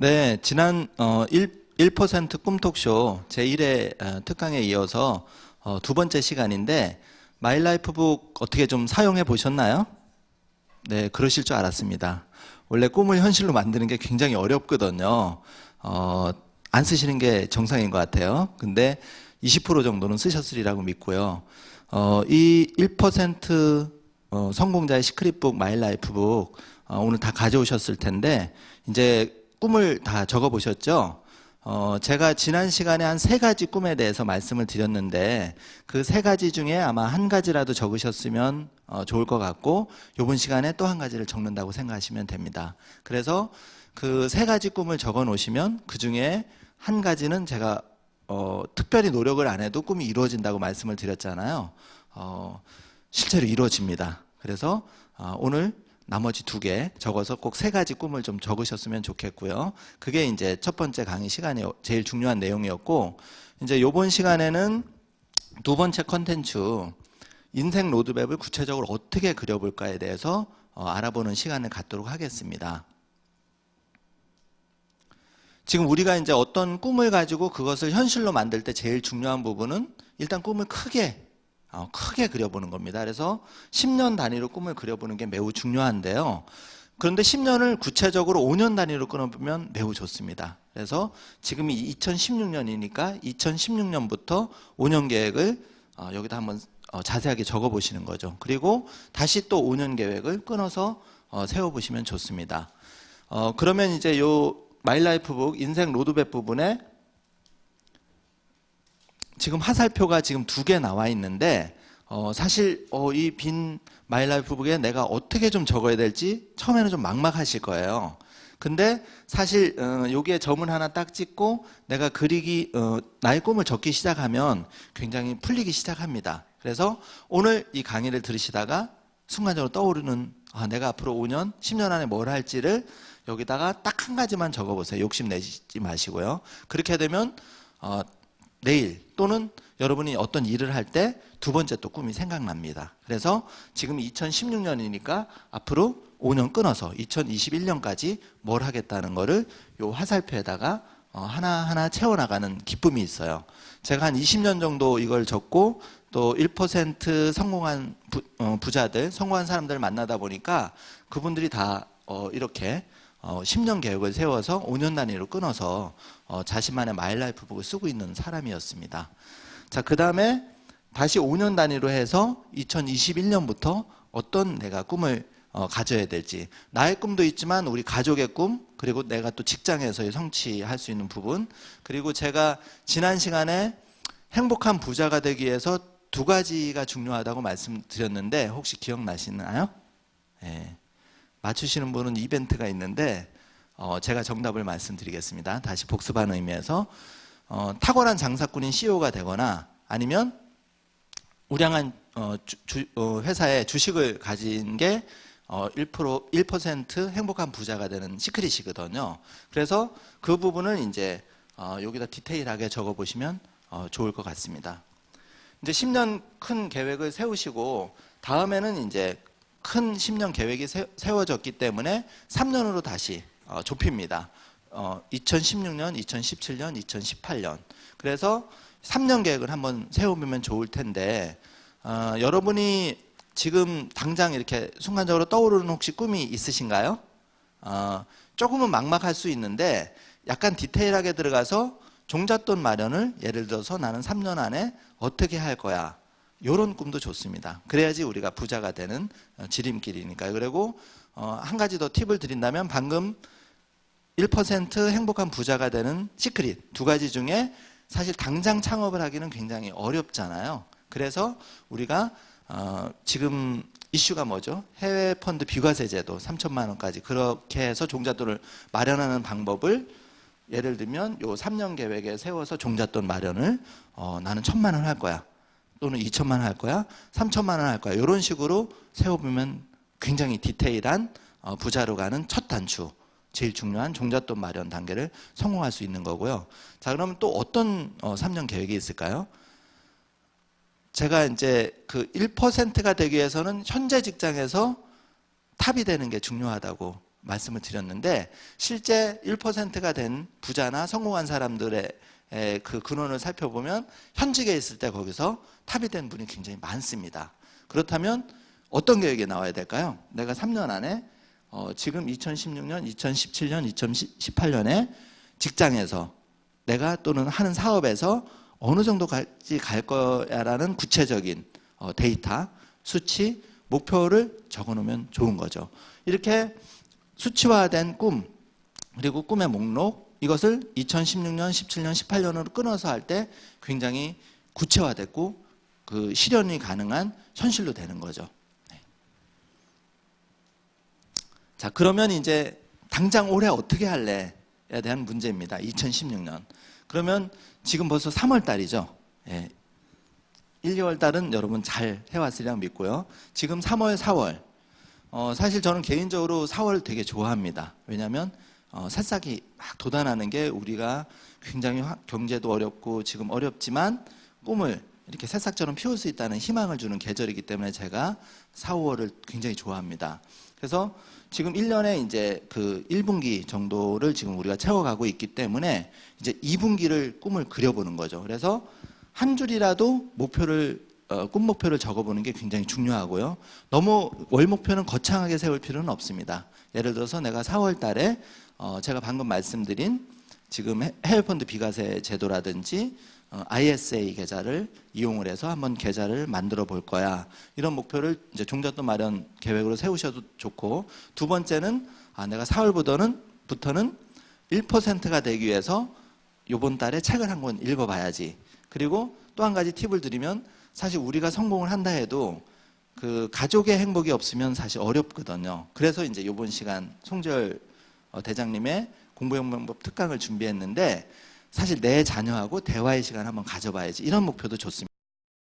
네, 지난 1% 꿈톡쇼 제1회 특강에 이어서 두 번째 시간인데 마일라이프북 어떻게 좀 사용해 보셨나요? 네, 그러실 줄 알았습니다. 원래 꿈을 현실로 만드는 게 굉장히 어렵거든요. 안 쓰시는 게 정상인 것 같아요. 근데 20% 정도는 쓰셨으리라고 믿고요. 이 1% 성공자의 시크릿북 마일라이프북 오늘 다 가져오셨을 텐데 이제 꿈을 다 적어 보셨죠? 제가 지난 시간에 한 3가지 꿈에 대해서 말씀을 드렸는데 그 3가지 중에 아마 한 가지라도 적으셨으면 좋을 것 같고 이번 시간에 또 한 가지를 적는다고 생각하시면 됩니다. 그래서 그 3가지 꿈을 적어 놓으시면 그 중에 한 가지는 제가 특별히 노력을 안 해도 꿈이 이루어진다고 말씀을 드렸잖아요. 실제로 이루어집니다. 그래서 오늘 나머지 2개 적어서 꼭 3가지 꿈을 좀 적으셨으면 좋겠고요. 그게 이제 첫 번째 강의 시간에 제일 중요한 내용이었고, 이제 이번 시간에는 두 번째 컨텐츠 인생 로드맵을 구체적으로 어떻게 그려볼까에 대해서 알아보는 시간을 갖도록 하겠습니다. 지금 우리가 이제 어떤 꿈을 가지고 그것을 현실로 만들 때 제일 중요한 부분은 일단 꿈을 크게 그려보는 겁니다. 그래서 10년 단위로 꿈을 그려보는 게 매우 중요한데요. 그런데 10년을 구체적으로 5년 단위로 끊어보면 매우 좋습니다. 그래서 지금이 2016년이니까 2016년부터 5년 계획을 여기다 한번 자세하게 적어보시는 거죠. 그리고 다시 또 5년 계획을 끊어서 세워보시면 좋습니다. 그러면 이제 요 마일라이프북 인생 로드맵 부분에 지금 화살표가 지금 2개 나와 있는데 사실 이 빈 마일라이프북에 내가 어떻게 좀 적어야 될지 처음에는 좀 막막하실 거예요. 근데 사실 여기에 점을 하나 딱 찍고 내가 나의 꿈을 적기 시작하면 굉장히 풀리기 시작합니다. 그래서 오늘 이 강의를 들으시다가 순간적으로 떠오르는 내가 앞으로 5년, 10년 안에 뭘 할지를 여기다가 딱 한 가지만 적어보세요. 욕심내지 마시고요. 그렇게 되면 내일 또는 여러분이 어떤 일을 할 때 2번째 또 꿈이 생각납니다. 그래서 지금 2016년이니까 앞으로 5년 끊어서 2021년까지 뭘 하겠다는 거를 요 화살표에다가 하나하나 채워나가는 기쁨이 있어요. 제가 한 20년 정도 이걸 적고 또 1% 성공한 부자들, 성공한 사람들을 만나다 보니까 그분들이 다 이렇게 10년 계획을 세워서 5년 단위로 끊어서 자신만의 마일라이프북을 쓰고 있는 사람이었습니다. 자, 그 다음에 다시 5년 단위로 해서 2021년부터 어떤 내가 꿈을 가져야 될지, 나의 꿈도 있지만 우리 가족의 꿈, 그리고 내가 또 직장에서의 성취할 수 있는 부분, 그리고 제가 지난 시간에 행복한 부자가 되기 위해서 2가지가 중요하다고 말씀드렸는데 혹시 기억나시나요? 네. 맞추시는 분은 이벤트가 있는데 제가 정답을 말씀드리겠습니다. 다시 복습하는 의미에서 탁월한 장사꾼인 CEO가 되거나 아니면 우량한 회사의 주식을 가진 게 1% 행복한 부자가 되는 시크릿이거든요. 그래서 그 부분을 이제 여기다 디테일하게 적어보시면 좋을 것 같습니다. 이제 10년 큰 계획을 세우시고 다음에는 이제 큰 10년 계획이 세워졌기 때문에 3년으로 다시 좁힙니다. 2016년, 2017년, 2018년. 그래서 3년 계획을 한번 세워보면 좋을 텐데 여러분이 지금 당장 이렇게 순간적으로 떠오르는 혹시 꿈이 있으신가요? 조금은 막막할 수 있는데 약간 디테일하게 들어가서 종잣돈 마련을 예를 들어서 나는 3년 안에 어떻게 할 거야. 이런 꿈도 좋습니다. 그래야지 우리가 부자가 되는 지름길이니까요. 그리고 한 가지 더 팁을 드린다면 방금 1% 행복한 부자가 되는 시크릿 2가지 중에 사실 당장 창업을 하기는 굉장히 어렵잖아요. 그래서 우리가 지금 이슈가 뭐죠? 해외 펀드 비과세 제도 3천만 원까지 그렇게 해서 종잣돈을 마련하는 방법을 예를 들면 요 3년 계획에 세워서 종잣돈 마련을 나는 1,000만 원 할 거야. 또는 2천만 원 할 거야, 3천만 원 할 거야. 이런 식으로 세워보면 굉장히 디테일한 부자로 가는 첫 단추, 제일 중요한 종잣돈 마련 단계를 성공할 수 있는 거고요. 자, 그러면 또 어떤 3년 계획이 있을까요? 제가 이제 그 1%가 되기 위해서는 현재 직장에서 탑이 되는 게 중요하다고 말씀을 드렸는데 실제 1%가 된 부자나 성공한 사람들의 그 근원을 살펴보면 현직에 있을 때 거기서 탑이 된 분이 굉장히 많습니다. 그렇다면 어떤 계획이 나와야 될까요? 내가 3년 안에 지금 2016년, 2017년, 2018년에 직장에서 내가 또는 하는 사업에서 어느 정도까지 갈 거야라는 구체적인 데이터, 수치, 목표를 적어놓으면 좋은 거죠. 이렇게 수치화된 꿈, 그리고 꿈의 목록, 이것을 2016년, 17년, 18년으로 끊어서 할 때 굉장히 구체화됐고 그 실현이 가능한 현실로 되는 거죠. 네. 자, 그러면 이제 당장 올해 어떻게 할래에 대한 문제입니다. 2016년. 그러면 지금 벌써 3월 달이죠. 예. 1, 2월 달은 여러분 잘 해왔으리라 믿고요. 지금 3월, 4월. 사실 저는 개인적으로 4월 되게 좋아합니다. 왜냐하면 새싹이 막 돋아나는 게 우리가 굉장히 경제도 어렵고 지금 어렵지만 꿈을 이렇게 새싹처럼 피울 수 있다는 희망을 주는 계절이기 때문에 제가 4, 5월을 굉장히 좋아합니다. 그래서 지금 1년에 이제 그 1분기 정도를 지금 우리가 채워가고 있기 때문에 이제 2분기를 꿈을 그려보는 거죠. 그래서 한 줄이라도 꿈 목표를 적어보는 게 굉장히 중요하고요. 너무 월 목표는 거창하게 세울 필요는 없습니다. 예를 들어서 내가 4월 달에 제가 방금 말씀드린 지금 해외펀드 비과세 제도라든지 ISA 계좌를 이용을 해서 한번 계좌를 만들어 볼 거야. 이런 목표를 이제 종잣돈 마련 계획으로 세우셔도 좋고, 두 번째는 내가 4월부터는 1%가 되기 위해서 이번 달에 책을 한 권 읽어봐야지. 그리고 또 한 가지 팁을 드리면 사실 우리가 성공을 한다 해도 그 가족의 행복이 없으면 사실 어렵거든요. 그래서 이제 이번 시간 송재열 대장님의 공부영명법 특강을 준비했는데 사실 내 자녀하고 대화의 시간 한번 가져봐야지, 이런 목표도 좋습니다.